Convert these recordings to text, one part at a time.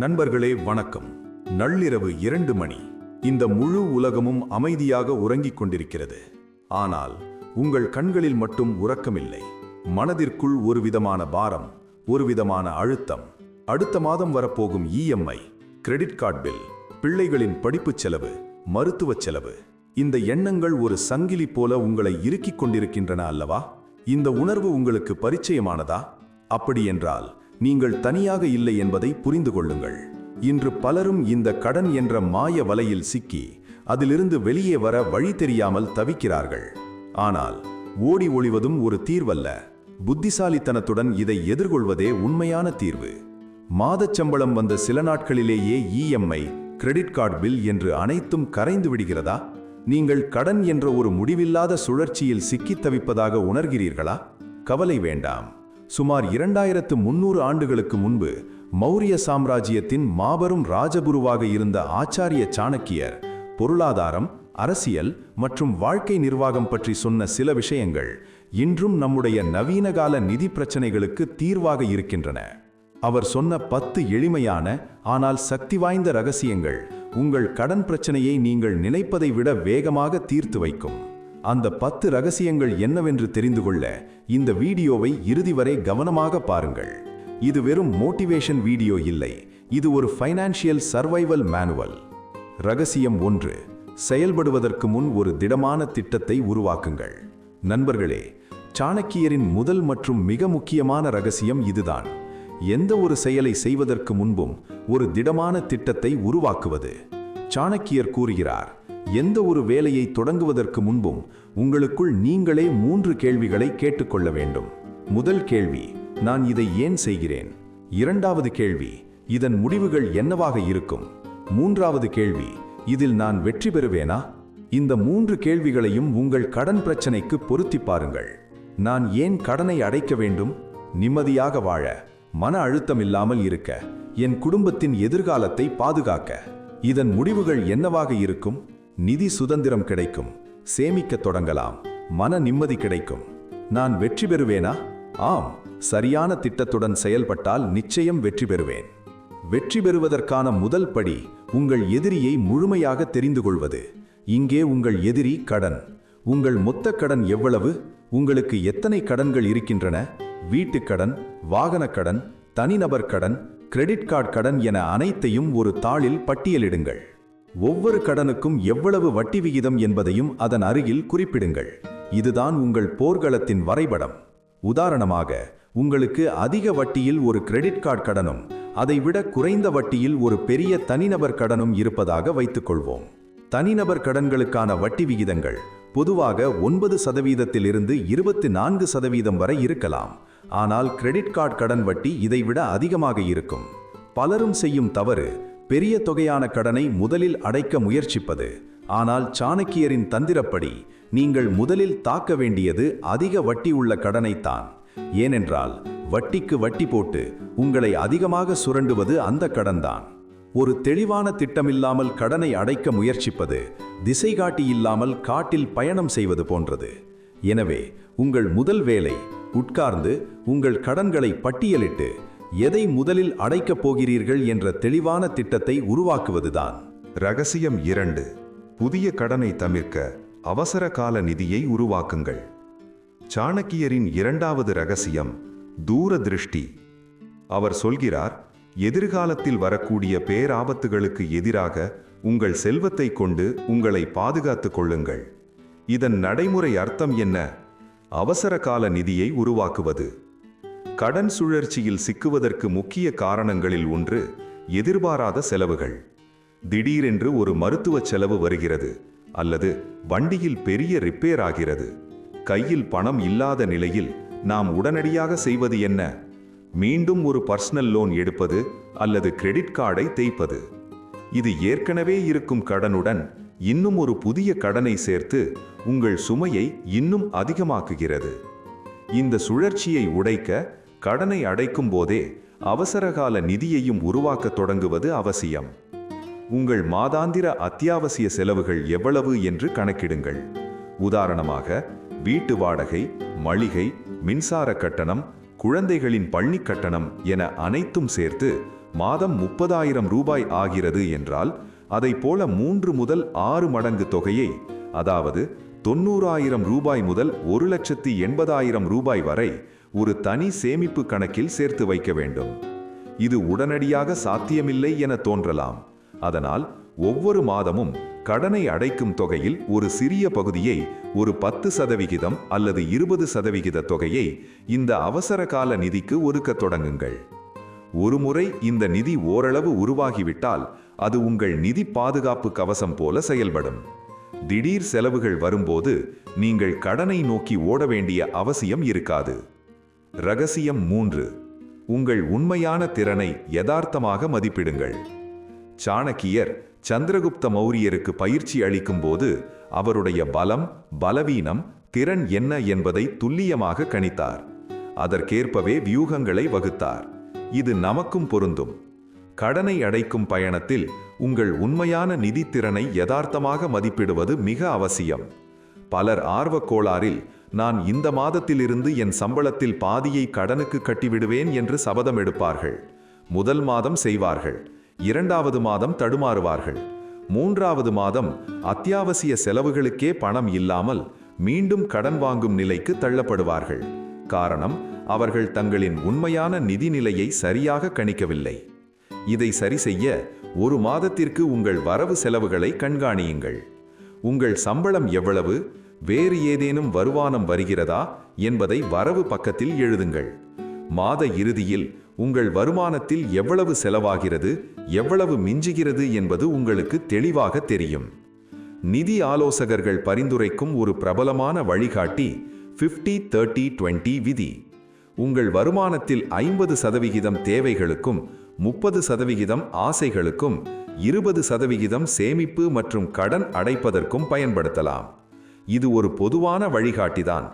நண்பர்களே வணக்கம். நள்ளிரவு 2 மணி. இந்த முழு உலகமும் அமைதியாக உறங்கிக் கொண்டிருக்கிறது. ஆனால் உங்கள் கண்களில் மட்டும் உறக்கமில்லை. மனதிற்குள் ஒரு விதமான பாரம், ஒரு விதமான அழுத்தம். அடுத்த மாதம் வரப்போகும் இஎம்ஐ, கிரெடிட் கார்டு பில், பிள்ளைகளின் படிப்புச் செலவு, மருத்துவச் செலவு. இந்த எண்ணங்கள் ஒரு சங்கிலி போல உங்களை இறுக்கிக் கொண்டிருக்கின்றன அல்லவா? இந்த உணர்வு உங்களுக்கு பரிச்சயமானதா? அப்படியென்றால் நீங்கள் தனியாக இல்லை என்பதை புரிந்து கொள்ளுங்கள். இன்று பலரும் இந்த கடன் என்ற மாய வலையில் சிக்கி அதிலிருந்து வெளியே வர வழி தெரியாமல் தவிக்கிறார்கள். ஆனால் ஓடி ஒளிவதும் ஒரு தீர்வல்ல. புத்திசாலித்தனத்துடன் இதை எதிர்கொள்வதே உண்மையான தீர்வு. மாதச் சம்பளம் வந்த சில நாட்களிலேயே இஎம்ஐ, கிரெடிட் கார்டு பில் என்று அனைத்தும் கரைந்து விடுகிறதா? நீங்கள் கடன் என்ற ஒரு முடிவில்லாத சுழற்சியில் சிக்கித் தவிப்பதாக உணர்கிறீர்களா? கவலை வேண்டாம். சுமார் 2300 ஆண்டுகளுக்கு முன்பு மௌரிய சாம்ராஜ்யத்தின் மாபெரும் ராஜகுருவாக இருந்த ஆச்சாரிய சாணக்கியர் பொருளாதாரம், அரசியல் மற்றும் வாழ்க்கை நிர்வாகம் பற்றி சொன்ன சில விஷயங்கள் இன்றும் நம்முடைய நவீனகால நிதி பிரச்சனைகளுக்கு தீர்வாக இருக்கின்றன. அவர் சொன்ன 10 எளிமையான ஆனால் சக்தி வாய்ந்த ரகசியங்கள் உங்கள் கடன் பிரச்சனையை நீங்கள் நினைப்பதை விட வேகமாக தீர்த்து வைக்கும். அந்த 10 ரகசியங்கள் என்னவென்று தெரிந்து கொள்ள இந்த வீடியோவை இறுதி வரை கவனமாக பாருங்கள். இது வெறும் மோட்டிவேஷன் வீடியோ இல்லை, இது ஒரு ஃபைனான்சியல் சர்வைவல் மேனுவல். ரகசியம் 1: செயல்படுவதற்கு முன் ஒரு திடமான திட்டத்தை உருவாக்குங்கள். நண்பர்களே, சாணக்கியரின் முதல் மற்றும் மிக முக்கியமான ரகசியம் இதுதான். எந்த ஒரு செயலை செய்வதற்கு முன்பும் ஒரு திடமான திட்டத்தை உருவாக்குவது. சாணக்கியர் கூறுகிறார், எந்த ஒரு வேலையை தொடங்குவதற்கு முன்பும் உங்களுக்குள் நீங்களே 3 கேள்விகளை கேட்டுக்கொள்ள வேண்டும். முதல் கேள்வி, நான் இதை ஏன் செய்கிறேன்? இரண்டாவது கேள்வி, இதன் முடிவுகள் என்னவாக இருக்கும்? மூன்றாவது கேள்வி, இதில் நான் வெற்றி பெறுவேனா? இந்த 3 கேள்விகளையும் உங்கள் கடன் பிரச்சனைக்கு பொருத்தி பாருங்கள். நான் ஏன் கடனை அடைக்க வேண்டும்? நிம்மதியாக வாழ, மன அழுத்தம் இல்லாமல் இருக்க, என் குடும்பத்தின் எதிர்காலத்தை பாதுகாக்க. இதன் முடிவுகள் என்னவாக இருக்கும்? நிதி சுதந்திரம் கிடைக்கும், சேமிக்க தொடங்கலாம், மன நிம்மதி கிடைக்கும். நான் வெற்றி பெறுவேனா? ஆம், சரியான திட்டத்துடன் செயல்பட்டால் நிச்சயம் வெற்றி பெறுவேன். வெற்றி பெறுவதற்கான முதல் படி உங்கள் எதிரியை முழுமையாக தெரிந்து கொள்வது. இங்கே உங்கள் எதிரி கடன். உங்கள் மொத்த கடன் எவ்வளவு? உங்களுக்கு எத்தனை கடன்கள் இருக்கின்றன? வீட்டுக்கடன், வாகனக்கடன், தனிநபர் கடன், கிரெடிட் கார்டு கடன் என அனைத்தையும் ஒரு தாளில் பட்டியலிடுங்கள். ஒவ்வொரு கடனுக்கும் எவ்வளவு வட்டி விகிதம் என்பதையும் அதன் அருகில் குறிப்பிடுங்கள். இதுதான் உங்கள் போர்க்களத்தின் வரைபடம். உதாரணமாக, உங்களுக்கு அதிக வட்டியில் ஒரு கிரெடிட் கார்டு கடனும் அதைவிட குறைந்த வட்டியில் ஒரு பெரிய தனிநபர் கடனும் இருப்பதாக வைத்துக்கொள்வோம். தனிநபர் கடன்களுக்கான வட்டி விகிதங்கள் பொதுவாக 9% 24% வரை இருக்கலாம். ஆனால் கிரெடிட் கார்டு கடன் வட்டி இதைவிட அதிகமாக இருக்கும். பலரும் செய்யும் தவறு, பெரிய தொகையான கடனை முதலில் அடைக்க முயற்சிப்பது. ஆனால் சாணக்கியரின் தந்திரப்படி நீங்கள் முதலில் தாக்க வேண்டியது அதிக வட்டி உள்ள கடனைத்தான். ஏனென்றால் வட்டிக்கு வட்டி போட்டு உங்களை அதிகமாக சுரண்டுவது அந்த கடன்தான். ஒரு தெளிவான திட்டமில்லாமல் கடனை அடைக்க முயற்சிப்பது திசை காட்டி இல்லாமல் காட்டில் பயணம் செய்வது போன்றது. எனவே உங்கள் முதல் வேலை உட்கார்ந்து உங்கள் கடன்களை பட்டியலிட்டு எதை முதலில் அடைக்கப் போகிறீர்கள் என்ற தெளிவான திட்டத்தை உருவாக்குவதுதான். ரகசியம் 2: புதிய கடனை தவிர்க்க அவசர கால நிதியை உருவாக்குங்கள். சாணக்கியரின் 2வது ரகசியம் தூரதிருஷ்டி. அவர் சொல்கிறார், எதிர்காலத்தில் வரக்கூடிய பேராபத்துகளுக்கு எதிராக உங்கள் செல்வத்தை கொண்டு உங்களை பாதுகாத்துக் கொள்ளுங்கள். இதன் நடைமுறை அர்த்தம் என்ன? அவசர கால நிதியை உருவாக்குவது. கடன் சுழற்சியில் சிக்குவதற்கு முக்கிய காரணங்களில் ஒன்று எதிர்பாராத செலவுகள். திடீரென்று ஒரு மருத்துவ செலவு வருகிறது, அல்லது வண்டியில் பெரிய ரிப்பேர் ஆகிறது. கையில் பணம் இல்லாத நிலையில் நாம் உடனடியாக செய்வது என்ன? மீண்டும் ஒரு பர்சனல் லோன் எடுப்பது அல்லது கிரெடிட் கார்டை தேய்ப்பது. இது ஏற்கனவே இருக்கும் கடனுடன் இன்னும் ஒரு புதிய கடனை சேர்த்து உங்கள் சுமையை இன்னும் அதிகமாக்குகிறது. இந்த சுழற்சியை உடைக்க கடனை அடைக்கும் போதே அவசரகால நிதியையும் உருவாக்க தொடங்குவது அவசியம். உங்கள் மாதாந்திர அத்தியாவசிய செலவுகள் எவ்வளவு என்று கணக்கிடுங்கள். உதாரணமாக, வீட்டு வாடகை, மளிகை, மின்சார கட்டணம், குழந்தைகளின் பள்ளி கட்டணம் என அனைத்தும் சேர்த்து மாதம் 30,000 ரூபாய் ஆகிறது என்றால் அதைப் போல 3 முதல் 6 மடங்கு தொகையை, அதாவது 90,000 ரூபாய் முதல் 1,80,000 ரூபாய் வரை ஒரு தனி சேமிப்பு கணக்கில் சேர்த்து வைக்க வேண்டும். இது உடனடியாக சாத்தியமில்லை என தோன்றலாம். அதனால் ஒவ்வொரு மாதமும் கடனை அடைக்கும் தொகையில் ஒரு சிறிய பகுதியை, ஒரு 10% அல்லது 20% தொகையை இந்த அவசரகால நிதிக்கு ஒதுக்கத் தொடங்குங்கள். ஒருமுறை இந்த நிதி ஓரளவு உருவாகிவிட்டால் அது உங்கள் நிதி பாதுகாப்பு கவசம் போல செயல்படும். திடீர் செலவுகள் வரும்போது நீங்கள் கடனை நோக்கி ஓட வேண்டிய அவசியம் இருக்காது. ரகசியம் 3. உங்கள் உண்மையான திறனை யதார்த்தமாக மதிப்பிடுங்கள். சாணக்கியர் சந்திரகுப்த மௌரியருக்கு பயிற்சி அளிக்கும்போது அவருடைய பலம், பலவீனம், திறன் என்ன என்பதை துல்லியமாக கணித்தார். அதற்கேற்பவே வியூகங்களை வகுத்தார். இது நமக்கும் பொருந்தும். கடனை அடைக்கும் பயணத்தில் உங்கள் உண்மையான நிதித்திறனை யதார்த்தமாக மதிப்பிடுவது மிக அவசியம். பலர் ஆர்வக்கோளாறில் நான் இந்த மாதத்திலிருந்து என் சம்பளத்தில் பாதியை கடனுக்கு கட்டிவிடுவேன் என்று சபதம் எடுப்பார்கள். முதல் மாதம் செய்வார்கள், 2வது மாதம் தடுமாறுவார்கள், 3வது மாதம் அத்தியாவசிய செலவுகளுக்கே பணம் இல்லாமல் மீண்டும் கடன் வாங்கும் நிலைக்கு தள்ளப்படுவார்கள். காரணம், அவர்கள் தங்களின் உண்மையான நிதிநிலையை சரியாக கணிக்கவில்லை. இதை சரி செய்ய ஒரு மாதத்திற்கு உங்கள் வரவு செலவுகளை கண்காணியுங்கள். உங்கள் சம்பளம் எவ்வளவு, வேறு ஏதேனும் வருமானம் வருகிறதா என்பதை வரவு பக்கத்தில் எழுதுங்கள். மாத இறுதியில் உங்கள் வருமானத்தில் எவ்வளவு செலவாகிறது, எவ்வளவு மிஞ்சுகிறது என்பது உங்களுக்கு தெளிவாக தெரியும். நிதி ஆலோசகர்கள் பரிந்துரைக்கும் ஒரு பிரபலமான வழிகாட்டி 50-30-20 விதி. உங்கள் வருமானத்தில் 50% தேவைகளுக்கும், 30% ஆசைகளுக்கும், 20% சேமிப்பு மற்றும் கடன் அடைப்பதற்கும் பயன்படுத்தலாம். இது ஒரு பொதுவான வழிகாட்டிதான்.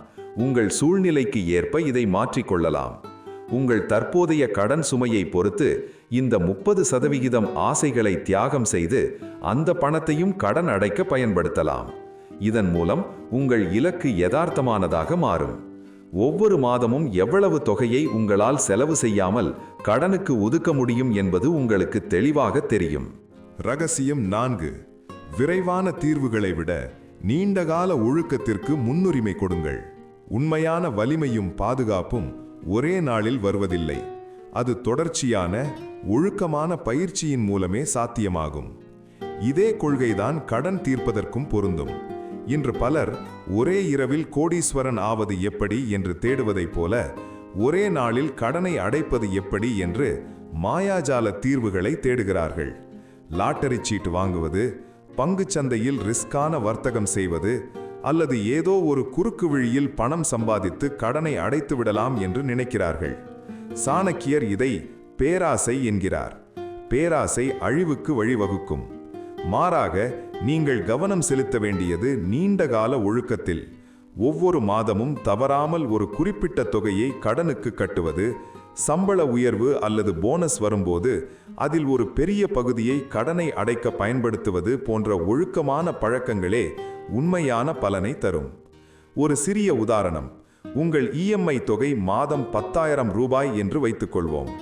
உங்கள் சூழ்நிலைக்கு ஏற்ப இதை மாற்றிக்கொள்ளலாம். உங்கள் தற்போதைய கடன் சுமையை பொறுத்து இந்த 30% ஆசைகளை தியாகம் செய்து அந்த பணத்தையும் கடன் அடைக்க பயன்படுத்தலாம். இதன் மூலம் உங்கள் இலக்கு யதார்த்தமானதாக மாறும். ஒவ்வொரு மாதமும் எவ்வளவு தொகையை உங்களால் செலவு செய்யாமல் கடனுக்கு ஒதுக்க முடியும் என்பது உங்களுக்கு தெளிவாக தெரியும். ரகசியம் 4. விரைவான தீர்வுகளை விட நீண்டகால ஒழுக்கத்திற்கு முன்னுரிமை கொடுங்கள். உண்மையான வலிமையும் பாதுகாப்பும் ஒரே நாளில் வருவதில்லை. அது தொடர்ச்சியான ஒழுக்கமான பயிற்சியின் மூலமே சாத்தியமாகும். இதே கொள்கைதான் கடன் தீர்ப்பதற்கும் பொருந்தும். இன்று பலர் ஒரே இரவில் கோடீஸ்வரன் ஆவது எப்படி என்று தேடுவதைப் போல ஒரே நாளில் கடனை அடைப்பது எப்படி என்று மாயாஜால தீர்வுகளை தேடுகிறார்கள். லாட்டரி சீட்டு வாங்குவது, பங்குச் சந்தையில் ரிஸ்கான வர்த்தகம் செய்வது, அல்லது ஏதோ ஒரு குறுக்கு வழியில் பணம் சம்பாதித்து கடனை அடைத்து விடலாம் என்று நினைக்கிறார்கள். சாணக்கியர் இதை பேராசை என்கிறார். பேராசை அழிவுக்கு வழிவகுக்கும். மாறாக நீங்கள் கவனம் செலுத்த வேண்டியது நீண்டகால ஒழுக்கத்தில். ஒவ்வொரு மாதமும் தவறாமல் ஒரு குறிப்பிட்ட தொகையை கடனுக்கு கட்டுவது, சம்பள உயர்வு அல்லது போனஸ் வரும்போது அதில் ஒரு பெரிய பகுதியை கடனை அடைக்க பயன்படுத்துவது போன்ற ஒழுக்கமான பழக்கங்களே உண்மையான பலனை தரும். ஒரு சிறிய உதாரணம். உங்கள் இஎம்ஐ தொகை மாதம் 10,000 ரூபாய் என்று வைத்துக்கொள்வோம்.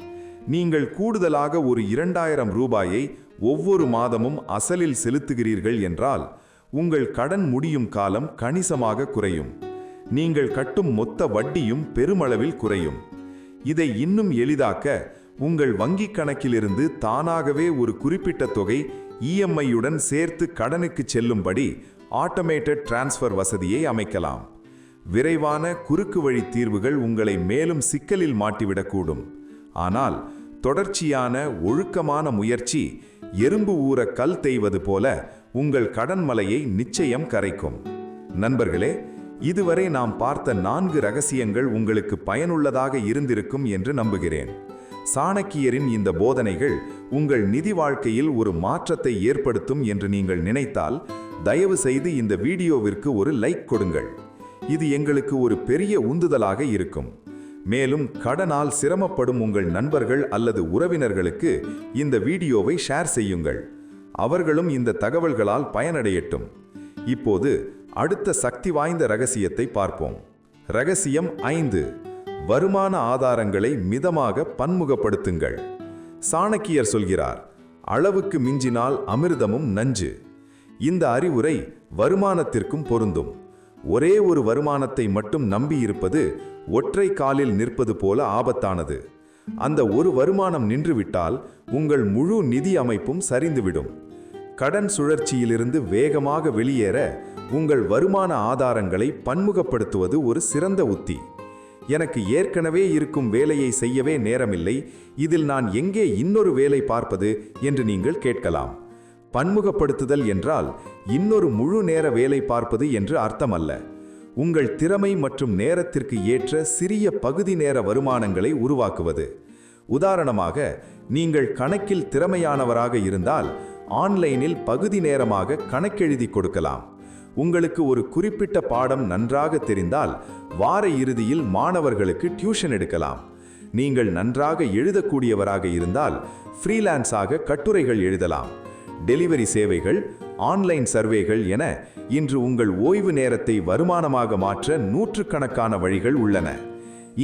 நீங்கள் கூடுதலாக ஒரு 2,000 ரூபாயை ஒவ்வொரு மாதமும் அசலில் செலுத்துகிறீர்கள் என்றால் உங்கள் கடன் முடியும் காலம் கணிசமாக குறையும். நீங்கள் கட்டும் மொத்த வட்டியும் பெருமளவில் குறையும். இதை இன்னும் எளிதாக்க உங்கள் வங்கிக் கணக்கிலிருந்து தானாகவே ஒரு குறிப்பிட்ட தொகை இஎம்ஐயுடன் சேர்த்து கடனுக்கு செல்லும்படி ஆட்டோமேட்டட் டிரான்ஸ்ஃபர் வசதியை அமைக்கலாம். விரைவான குறுக்கு வழி தீர்வுகள் உங்களை மேலும் சிக்கலில் மாட்டிவிடக்கூடும். ஆனால் தொடர்ச்சியான ஒழுக்கமான முயற்சி எறும்பு ஊற கல் தேய்வது போல உங்கள் கடன் மலையை நிச்சயம் கரைக்கும். நண்பர்களே, இதுவரை நாம் பார்த்த 4 ரகசியங்கள் உங்களுக்கு பயனுள்ளதாக இருந்திருக்கும் என்று நம்புகிறேன். சாணக்கியரின் இந்த போதனைகள் உங்கள் நிதி வாழ்க்கையில் ஒரு மாற்றத்தை ஏற்படுத்தும் என்று நீங்கள் நினைத்தால் தயவு செய்து இந்த வீடியோவிற்கு ஒரு லைக் கொடுங்கள். இது எங்களுக்கு ஒரு பெரிய உந்துதலாக இருக்கும். மேலும் கடனால் சிரமப்படும் உங்கள் நண்பர்கள் அல்லது உறவினர்களுக்கு இந்த வீடியோவை ஷேர் செய்யுங்கள். அவர்களும் இந்த தகவல்களால் பயனடையட்டும். இப்போது அடுத்த சக்தி வாய்ந்த ரகசியத்தை பார்ப்போம். ரகசியம் 5. வருமான ஆதாரங்களை மிதமாக பன்முகப்படுத்துங்கள். சாணக்கியர் சொல்கிறார், அளவுக்கு மிஞ்சினால் அமிர்தமும் நஞ்சு. இந்த அறிவுரை வருமானத்திற்கும் பொருந்தும். ஒரே ஒரு வருமானத்தை மட்டும் நம்பியிருப்பது ஒற்றை காலில் நிற்பது போல ஆபத்தானது. அந்த ஒரு வருமானம் நின்றுவிட்டால் உங்கள் முழு நிதி அமைப்பும் சரிந்துவிடும். கடன் சுழற்சியிலிருந்து வேகமாக வெளியேற உங்கள் வருமான ஆதாரங்களை பன்முகப்படுத்துவது ஒரு சிறந்த உத்தி. எனக்கு ஏற்கனவே இருக்கும் வேலையை செய்யவே நேரமில்லை, இதில் நான் எங்கே இன்னொரு வேலை பார்ப்பது என்று நீங்கள் கேட்கலாம். பன்முகப்படுத்துதல் என்றால் இன்னொரு முழு நேர வேலை பார்ப்பது என்று அர்த்தமல்ல. உங்கள் திறமை மற்றும் நேரத்திற்கு ஏற்ற சிறிய பகுதி நேர வருமானங்களை உருவாக்குவது. உதாரணமாக, நீங்கள் கணக்கில் திறமையானவராக இருந்தால் ஆன்லைனில் பகுதி நேரமாக கணக்கெழுதி கொடுக்கலாம். உங்களுக்கு ஒரு குறிப்பிட்ட பாடம் நன்றாக தெரிந்தால் வார இறுதியில் மாணவர்களுக்கு டியூஷன் எடுக்கலாம். நீங்கள் நன்றாக எழுதக்கூடியவராக இருந்தால் ஃப்ரீலான்ஸாக கட்டுரைகள் எழுதலாம். டெலிவரி சேவைகள், ஆன்லைன் சர்வேகள் என இன்று உங்கள் ஓய்வு நேரத்தை வருமானமாக மாற்ற நூற்றுக்கணக்கான வழிகள் உள்ளன.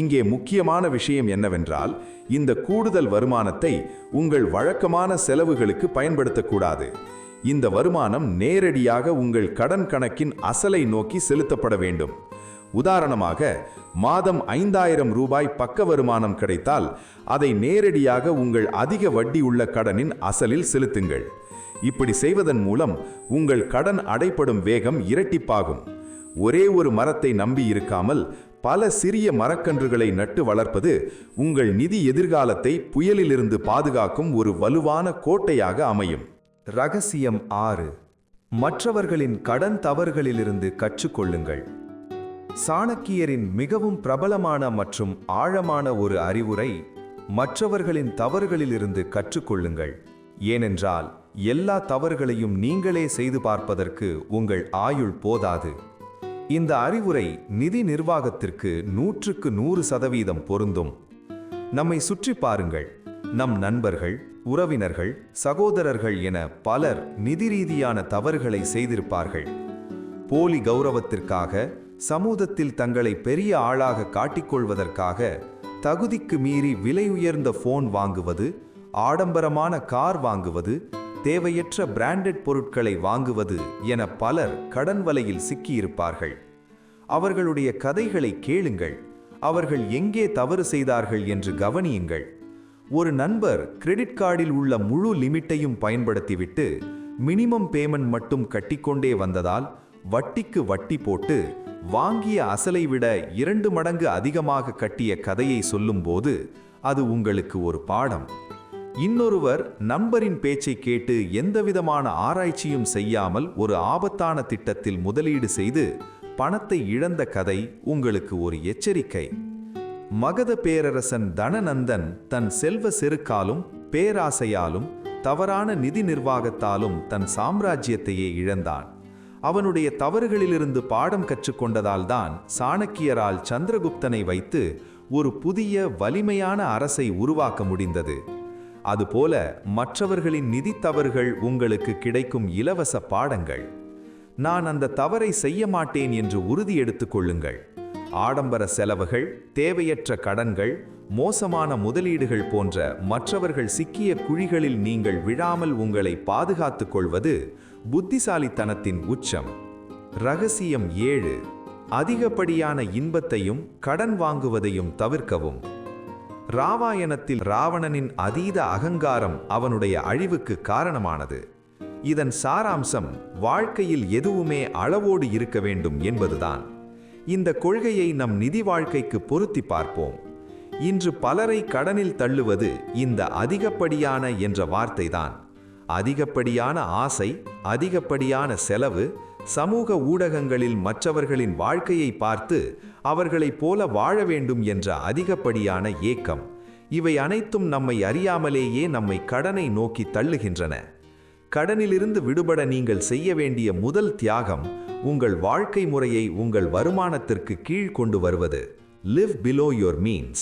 இங்கே முக்கியமான விஷயம் என்னவென்றால், இந்த கூடுதல் வருமானத்தை உங்கள் வழக்கமான செலவுகளுக்கு பயன்படுத்தக்கூடாது. இந்த வருமானம் நேரடியாக உங்கள் கடன் கணக்கின் அசலை நோக்கி செலுத்தப்பட வேண்டும். உதாரணமாக, மாதம் 5000 ரூபாய் பக்க வருமானம் கிடைத்தால் அதை நேரடியாக உங்கள் அதிக வட்டி உள்ள கடனின் அசலில் செலுத்துங்கள். இப்படி செய்வதன் மூலம் உங்கள் கடன் அடைப்படும் வேகம் இரட்டிப்பாகும். ஒரே ஒரு மரத்தை நம்பி இருக்காமல் பல சிறிய மரக்கன்றுகளை நட்டு வளர்ப்பது உங்கள் நிதி எதிர்காலத்தை புயலிலிருந்து பாதுகாக்கும் ஒரு வலுவான கோட்டையாக அமையும். ரகசியம் 6. மற்றவர்களின் கடன் தவறுகளிலிருந்து கற்றுக்கொள்ளுங்கள். சாணக்கியரின் மிகவும் பிரபலமான மற்றும் ஆழமான ஒரு அறிவுரை, மற்றவர்களின் தவறுகளிலிருந்து கற்றுக்கொள்ளுங்கள். ஏனென்றால் எல்லா தவறுகளையும் நீங்களே செய்து பார்ப்பதற்கு உங்கள் ஆயுள் போதாது. இந்த அறிவுரை நிதி நிர்வாகத்திற்கு 100% பொருந்தும். நம்மை சுற்றி பாருங்கள். நம் நண்பர்கள், உறவினர்கள், சகோதரர்கள் என பலர் நிதி ரீதியான தவறுகளை செய்திருப்பார்கள். போலி கௌரவத்திற்காக, சமூகத்தில் தங்களை பெரிய ஆளாக காட்டிக்கொள்வதற்காக தகுதிக்கு மீறி விலை உயர்ந்த போன் வாங்குவது, ஆடம்பரமான கார் வாங்குவது, தேவையற்ற பிராண்டட் பொருட்களை வாங்குவது என பலர் கடன் வலையில் சிக்கியிருப்பார்கள். அவர்களுடைய கதைகளை கேளுங்கள். அவர்கள் எங்கே தவறு செய்தார்கள் என்று கவனியுங்கள். ஒரு நண்பர் கிரெடிட் கார்டில் உள்ள முழு லிமிட்டையும் பயன்படுத்திவிட்டு மினிமம் பேமெண்ட் மட்டும் கட்டிக்கொண்டே வந்ததால் வட்டிக்கு வட்டி போட்டு வாங்கிய அசலை விட 2 மடங்கு அதிகமாக கட்டிய கதையை சொல்லும்போது அது உங்களுக்கு ஒரு பாடம். இன்னொருவர் நண்பரின் பேச்சை கேட்டு எந்தவிதமான ஆராய்ச்சியும் செய்யாமல் ஒரு ஆபத்தான திட்டத்தில் முதலீடு செய்து பணத்தை இழந்த கதை உங்களுக்கு ஒரு எச்சரிக்கை. மகத பேரரசன் தனநந்தன் தன் செல்வ செருக்காலும் பேராசையாலும் தவறான நிதி நிர்வாகத்தாலும் தன் சாம்ராஜ்யத்தையே இழந்தான். அவனுடைய தவறுகளிலிருந்து பாடம் கற்றுக்கொண்டதால்தான் சாணக்கியரால் சந்திரகுப்தனை வைத்து ஒரு புதிய வலிமையான அரசை உருவாக்க முடிந்தது. அதுபோல மற்றவர்களின் நிதி தவறுகள் உங்களுக்கு கிடைக்கும் இலவச பாடங்கள். நான் அந்த தவறை செய்ய மாட்டேன் என்று உறுதி எடுத்துக் கொள்ளுங்கள். ஆடம்பர செலவுகள், தேவையற்ற கடன்கள், மோசமான முதலீடுகள் போன்ற மற்றவர்கள் சிக்கிய குழிகளில் நீங்கள் விழாமல் உங்களை பாதுகாத்துக் கொள்வது புத்திசாலித்தனத்தின் உச்சம். ரகசியம் 7. அதிகப்படியான இன்பத்தையும் கடன் வாங்குவதையும் தவிர்க்கவும். ராமாயணத்தில் ராவணனின் அதீத அகங்காரம் அவனுடைய அழிவுக்கு காரணமானது. இதன் சாராம்சம் வாழ்க்கையில் எதுவுமே அளவோடு இருக்க வேண்டும் என்பதுதான். இந்த கொள்கையை நம் நிதி வாழ்க்கைக்கு பொருத்தி பார்ப்போம். இன்று பலரை கடனில் தள்ளுவது இந்த அதிகப்படியான என்ற வார்த்தைதான். அதிகப்படியான ஆசை, அதிகப்படியான செலவு, சமூக ஊடகங்களில் மற்றவர்களின் வாழ்க்கையை பார்த்து அவர்களைப் போல வாழ வேண்டும் என்ற அதிகப்படியான ஏக்கம், இவை அனைத்தும் நம்மை அறியாமலேயே நம்மை கடனை நோக்கி தள்ளுகின்றன. கடனிலிருந்து விடுபட நீங்கள் செய்ய வேண்டிய முதல் தியாகம் உங்கள் வாழ்க்கை முறையை உங்கள் வருமானத்திற்கு கீழ் கொண்டு வருவது. Live below your means.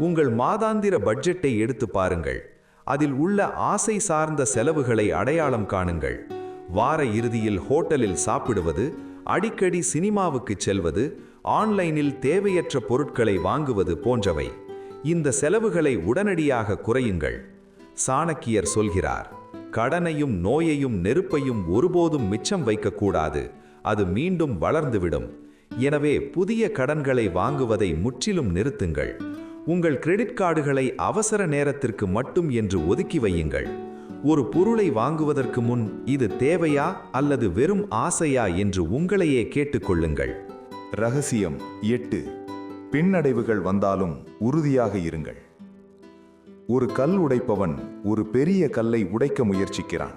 உங்கள் மாதாந்திர பட்ஜெட்டை எடுத்து பாருங்கள். அதில் உள்ள ஆசை சார்ந்த செலவுகளை அடையாளம் காணுங்கள். வார இறுதியில் ஹோட்டலில் சாப்பிடுவது, அடிக்கடி சினிமாவுக்கு செல்வது, ஆன்லைனில் தேவையற்ற பொருட்களை வாங்குவது போன்றவை. இந்த செலவுகளை உடனடியாக குறையுங்கள். சாணக்கியர் சொல்கிறார், கடனையும் நோயையும் நெருப்பையும் ஒருபோதும் மிச்சம் வைக்கக்கூடாது, அது மீண்டும் வளர்ந்துவிடும். எனவே புதிய கடன்களை வாங்குவதை முற்றிலும் நிறுத்துங்கள். உங்கள் கிரெடிட் கார்டுகளை அவசர நேரத்திற்கு மட்டும் என்று ஒதுக்கி வையுங்கள். ஒரு பொருளை வாங்குவதற்கு முன் இது தேவையா அல்லது வெறும் ஆசையா என்று உங்களையே கேட்டுக்கொள்ளுங்கள். ரகசியம் 8. பின்னடைவுகள் வந்தாலும் உறுதியாக இருங்கள். ஒரு கல் உடைப்பவன் ஒரு பெரிய கல்லை உடைக்க முயற்சிக்கிறான்.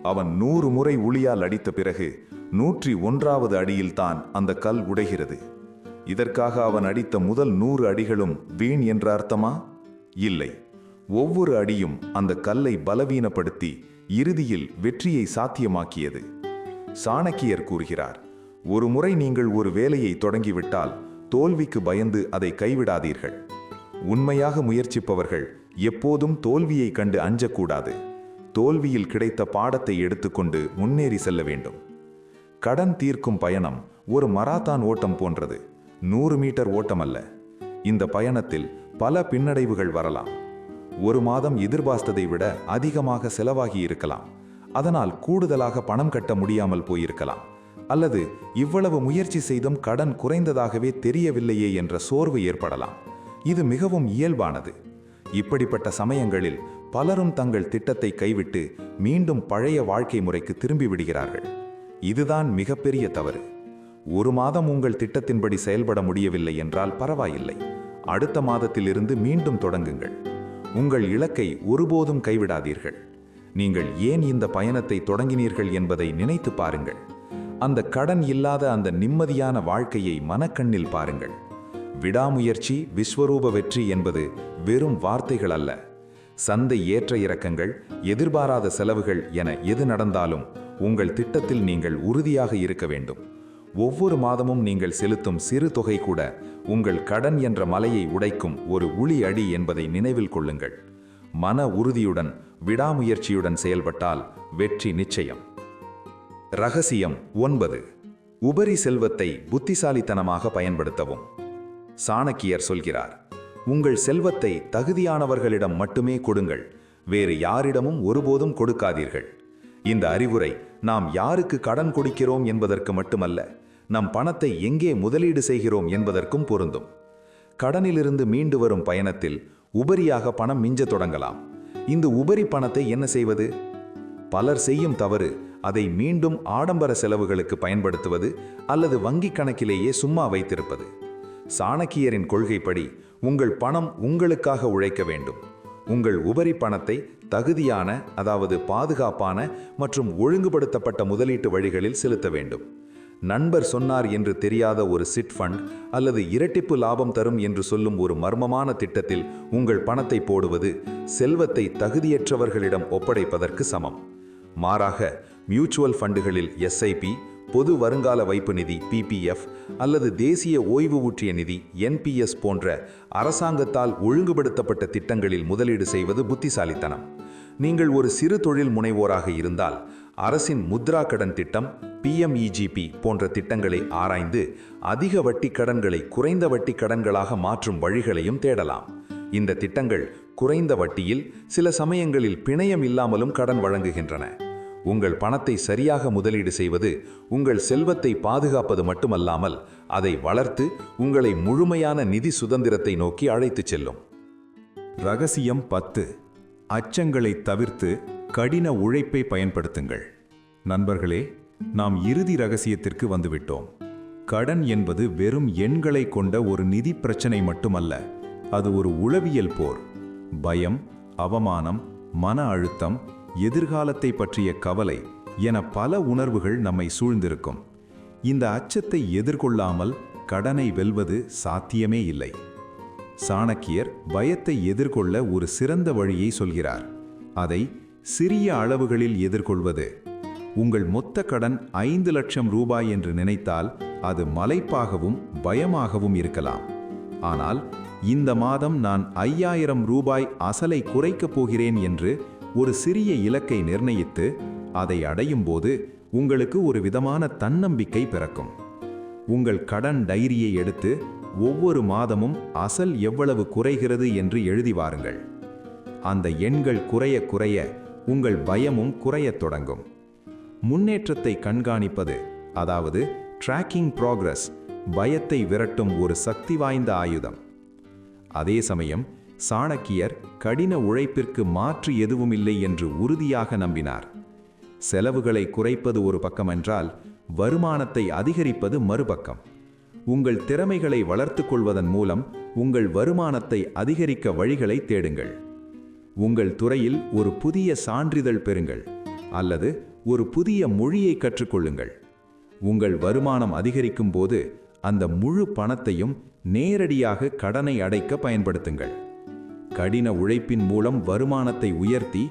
அவன் 100 முறை உளியால் அடித்த பிறகு 101வது அடியில்தான் அந்த கல் உடைகிறது. இதற்காக அவன் அடித்த முதல் 100 அடிகளும் வீண் என்ற அர்த்தமா? இல்லை. ஒவ்வொரு அடியும் அந்த கல்லை பலவீனப்படுத்தி இறுதியில் வெற்றியை சாத்தியமாக்கியது. சாணக்கியர் கூறுகிறார், ஒரு முறை நீங்கள் ஒரு வேலையை தொடங்கிவிட்டால் தோல்விக்கு பயந்து அதை கைவிடாதீர்கள். உண்மையாக முயற்சிப்பவர்கள் எப்போதும் தோல்வியை கண்டு அஞ்சக்கூடாது. தோல்வியில் கிடைத்த பாடத்தை எடுத்துக்கொண்டு முன்னேறி செல்ல வேண்டும். கடன் தீர்க்கும் பயணம் ஒரு மராத்தான் ஓட்டம் போன்றது, 100 மீட்டர் ஓட்டம் அல்ல. இந்த பயணத்தில் பல பின்னடைவுகள் வரலாம். ஒரு மாதம் எதிர்பார்த்ததை விட அதிகமாக செலவாகி இருக்கலாம். அதனால் கூடுதலாக பணம் கட்ட முடியாமல் போயிருக்கலாம். அல்லது இவ்வளவு முயற்சி செய்தும் கடன் குறைந்ததாகவே தெரியவில்லையே என்ற சோர்வு ஏற்படலாம். இது மிகவும் இயல்பானது. இப்படிப்பட்ட சமயங்களில் பலரும் தங்கள் திட்டத்தை கைவிட்டு மீண்டும் பழைய வாழ்க்கை முறைக்கு திரும்பி விடுகிறார்கள். இதுதான் மிகப்பெரிய தவறு. ஒரு மாதம் உங்கள் திட்டத்தின்படி செயல்பட முடியவில்லை என்றால் பரவாயில்லை. அடுத்த மாதத்திலிருந்து மீண்டும் தொடங்குங்கள். உங்கள் இலக்கை ஒருபோதும் கைவிடாதீர்கள். நீங்கள் ஏன் இந்த பயணத்தை தொடங்கினீர்கள் என்பதை நினைத்து பாருங்கள். அந்த கடன் இல்லாத அந்த நிம்மதியான வாழ்க்கையை மனக்கண்ணில் பாருங்கள். விடாமுயற்சி விஸ்வரூப வெற்றி என்பது வெறும் வார்த்தைகள் அல்ல. சந்தை ஏற்ற இறக்கங்கள், எதிர்பாராத செலவுகள் என எது நடந்தாலும் உங்கள் திட்டத்தில் நீங்கள் உறுதியாக இருக்க வேண்டும். ஒவ்வொரு மாதமும் நீங்கள் செலுத்தும் சிறு தொகை கூட உங்கள் கடன் என்ற மலையை உடைக்கும் ஒரு உளி அடி என்பதை நினைவில் கொள்ளுங்கள். மன உறுதியுடன் விடாமுயற்சியுடன் செயல்பட்டால் வெற்றி நிச்சயம். ரகசியம் 9. உபரி செல்வத்தை புத்திசாலித்தனமாக பயன்படுத்தவும். சாணக்கியர் சொல்கிறார், உங்கள் செல்வத்தை தகுதியானவர்களிடம் மட்டுமே கொடுங்கள், வேறு யாரிடமும் ஒருபோதும் கொடுக்காதீர்கள். இந்த அறிவுரை நாம் யாருக்கு கடன் கொடுக்கிறோம் என்பதற்கு மட்டுமல்ல, நம் பணத்தை எங்கே முதலீடு செய்கிறோம் என்பதற்கும் பொருந்தும். கடனிலிருந்து மீண்டு வரும் பயணத்தில் உபரியாக பணம் மிஞ்ச தொடங்கலாம். இந்த உபரி பணத்தை என்ன செய்வது? பலர் செய்யும் தவறு அதை மீண்டும் ஆடம்பர செலவுகளுக்கு பயன்படுத்துவது அல்லது வங்கி கணக்கிலேயே சும்மா வைத்திருப்பது. சாணக்கியரின் கொள்கைப்படி உங்கள் பணம் உங்களுக்காக உழைக்க வேண்டும். உங்கள் உபரி பணத்தை தகுதியான, அதாவது பாதுகாப்பான மற்றும் ஒழுங்குபடுத்தப்பட்ட முதலீட்டு வழிகளில் செலுத்த வேண்டும். நண்பர் சொன்னார் என்று தெரியாத ஒரு சிட் ஃபண்ட் அல்லது இரட்டிப்பு லாபம் தரும் என்று சொல்லும் ஒரு மர்மமான திட்டத்தில் உங்கள் பணத்தை போடுவது செல்வத்தை தகுதியற்றவர்களிடம் ஒப்படைப்பதற்கு சமம். மாறாக மியூச்சுவல் ஃபண்டுகளில் SIP, பொது வருங்கால வைப்பு நிதி PPF அல்லது தேசிய ஓய்வு ஊற்றிய நிதி NPS போன்ற அரசாங்கத்தால் ஒழுங்குபடுத்தப்பட்ட திட்டங்களில் முதலீடு செய்வது புத்திசாலித்தனம். நீங்கள் ஒரு சிறு தொழில் முனைவோராக இருந்தால் அரசின் முத்ரா கடன் திட்டம், PMEGP போன்ற திட்டங்களை ஆராய்ந்து அதிக வட்டி கடன்களை குறைந்த வட்டி கடன்களாக மாற்றும் வழிகளையும் தேடலாம். இந்த திட்டங்கள் குறைந்த வட்டியில், சில சமயங்களில் பிணையம் இல்லாமலும் கடன் வழங்குகின்றன. உங்கள் பணத்தை சரியாக முதலீடு செய்வது உங்கள் செல்வத்தை பாதுகாப்பது மட்டுமல்லாமல் அதை வளர்த்து உங்களை முழுமையான நிதி சுதந்திரத்தை நோக்கி அழைத்துச் செல்லும். ரகசியம் 10. அச்சங்களை தவிர்த்து கடின உழைப்பை பயன்படுத்துங்கள். நண்பர்களே, நாம் இறுதி ரகசியத்திற்கு வந்துவிட்டோம். கடன் என்பது வெறும் எண்களை கொண்ட ஒரு நிதி பிரச்சனை மட்டுமல்ல, அது ஒரு உளவியல் போர். பயம், அவமானம், மன அழுத்தம், எதிர்காலத்தை பற்றிய கவலை என பல உணர்வுகள் நம்மை சூழ்ந்திருக்கும். இந்த அச்சத்தை எதிர்கொள்ளாமல் கடனை வெல்வது சாத்தியமே இல்லை. சாணக்கியர் பயத்தை எதிர்கொள்ள ஒரு சிறந்த வழியை சொல்கிறார். அதை சிறிய அளவுகளில் எதிர்கொள்வது. உங்கள் மொத்த கடன் 5 லட்சம் ரூபாய் என்று நினைத்தால் அது மலைப்பாகவும் பயமாகவும் இருக்கலாம். ஆனால் இந்த மாதம் நான் 5000 ரூபாய் அசலை குறைக்கப் போகிறேன் என்று ஒரு சிறிய இலக்கை நிர்ணயித்து அதை அடையும் போது உங்களுக்கு ஒரு விதமான தன்னம்பிக்கை பிறக்கும். உங்கள் கடன் டைரியை எடுத்து ஒவ்வொரு மாதமும் அசல் எவ்வளவு குறைகிறது என்று எழுதி வாருங்கள். அந்த எண்கள் குறைய குறைய உங்கள் பயமும் குறையத் தொடங்கும். முன்னேற்றத்தை கண்காணிப்பது, அதாவது ட்ராக்கிங் ப்ராக்ரஸ், பயத்தை விரட்டும் ஒரு சக்தி வாய்ந்த ஆயுதம். அதே சமயம் சாணக்கியர் கடின உழைப்பிற்கு மாற்று எதுவுமில்லை என்று உறுதியாக நம்பினார். செலவுகளை குறைப்பது ஒரு பக்கமென்றால் வருமானத்தை அதிகரிப்பது மறுபக்கம். உங்கள் திறமைகளை வளர்த்துக் கொள்வதன் மூலம் உங்கள் வருமானத்தை அதிகரிக்க வழிகளை தேடுங்கள். உங்கள் துறையில் ஒரு புதிய சான்றிதழ் பெறுங்கள் அல்லது ஒரு புதிய மொழியை கற்றுக்கொள்ளுங்கள். உங்கள் வருமானம் அதிகரிக்கும் போது அந்த முழு பணத்தையும் நேரடியாக கடனை அடைக்க பயன்படுத்துங்கள். கடின உழைப்பின் மூலம் வருமானத்தை உயர்த்தி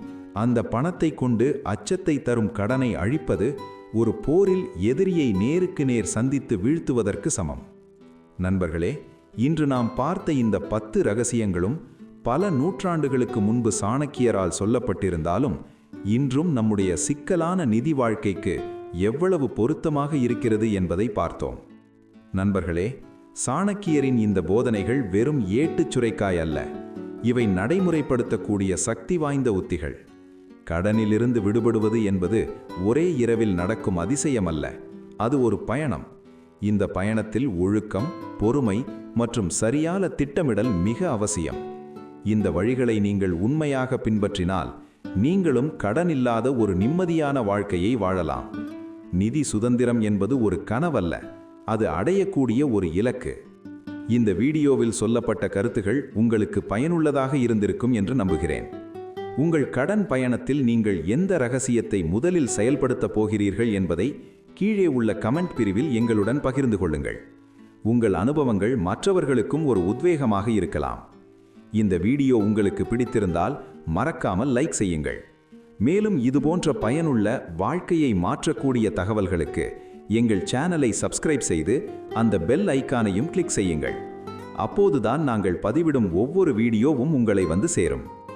அந்த பணத்தை கொண்டு அச்சத்தை தரும் கடனை அழிப்பது ஒரு போரில் எதிரியை நேருக்கு நேர் சந்தித்து வீழ்த்துவதற்கு சமம். நண்பர்களே, இன்று நாம் பார்த்த இந்த 10 ரகசியங்களும் பல நூற்றாண்டுகளுக்கு முன்பு சாணக்கியரால் சொல்லப்பட்டிருந்தாலும் இன்றும் நம்முடைய சிக்கலான நிதி வாழ்க்கைக்கு எவ்வளவு பொருத்தமாக இருக்கிறது என்பதை பார்த்தோம். நண்பர்களே, சாணக்கியரின் இந்த போதனைகள் வெறும் ஏட்டுச் சுரைக்காய் அல்ல, இவை நடைமுறைப்படுத்தக்கூடிய சக்தி வாய்ந்த உத்திகள். கடனிலிருந்து விடுபடுவது என்பது ஒரே இரவில் நடக்கும் அதிசயமல்ல, அது ஒரு பயணம். இந்த பயணத்தில் ஒழுக்கம், பொறுமை மற்றும் சரியான திட்டமிடல் மிக அவசியம். இந்த வழிகளை நீங்கள் உண்மையாக பின்பற்றினால் நீங்களும் கடனில்லாத ஒரு நிம்மதியான வாழ்க்கையை வாழலாம். நிதி சுதந்திரம் என்பது ஒரு கனவல்ல, அது அடையக்கூடிய ஒரு இலக்கு. இந்த வீடியோவில் சொல்லப்பட்ட கருத்துகள் உங்களுக்கு பயனுள்ளதாக இருந்திருக்கும் என்று நம்புகிறேன். உங்கள் கடன் பயணத்தில் நீங்கள் எந்த ரகசியத்தை முதலில் செயல்படுத்தப் போகிறீர்கள் என்பதை கீழே உள்ள கமெண்ட் பிரிவில் எங்களுடன் பகிர்ந்து கொள்ளுங்கள். உங்கள் அனுபவங்கள் மற்றவர்களுக்கும் ஒரு உத்வேகமாக இருக்கலாம். இந்த வீடியோ உங்களுக்கு பிடித்திருந்தால் மறக்காமல் லைக் செய்யுங்கள். மேலும் இதுபோன்ற பயனுள்ள வாழ்க்கையை மாற்றக்கூடிய தகவல்களுக்கு எங்கள் சேனலை சப்ஸ்கிரைப் செய்து அந்த பெல் ஐகானையும் கிளிக் செய்யுங்கள். அப்போதுதான் நாங்கள் பதிவிடும் ஒவ்வொரு வீடியோவும் உங்களை வந்து சேரும்.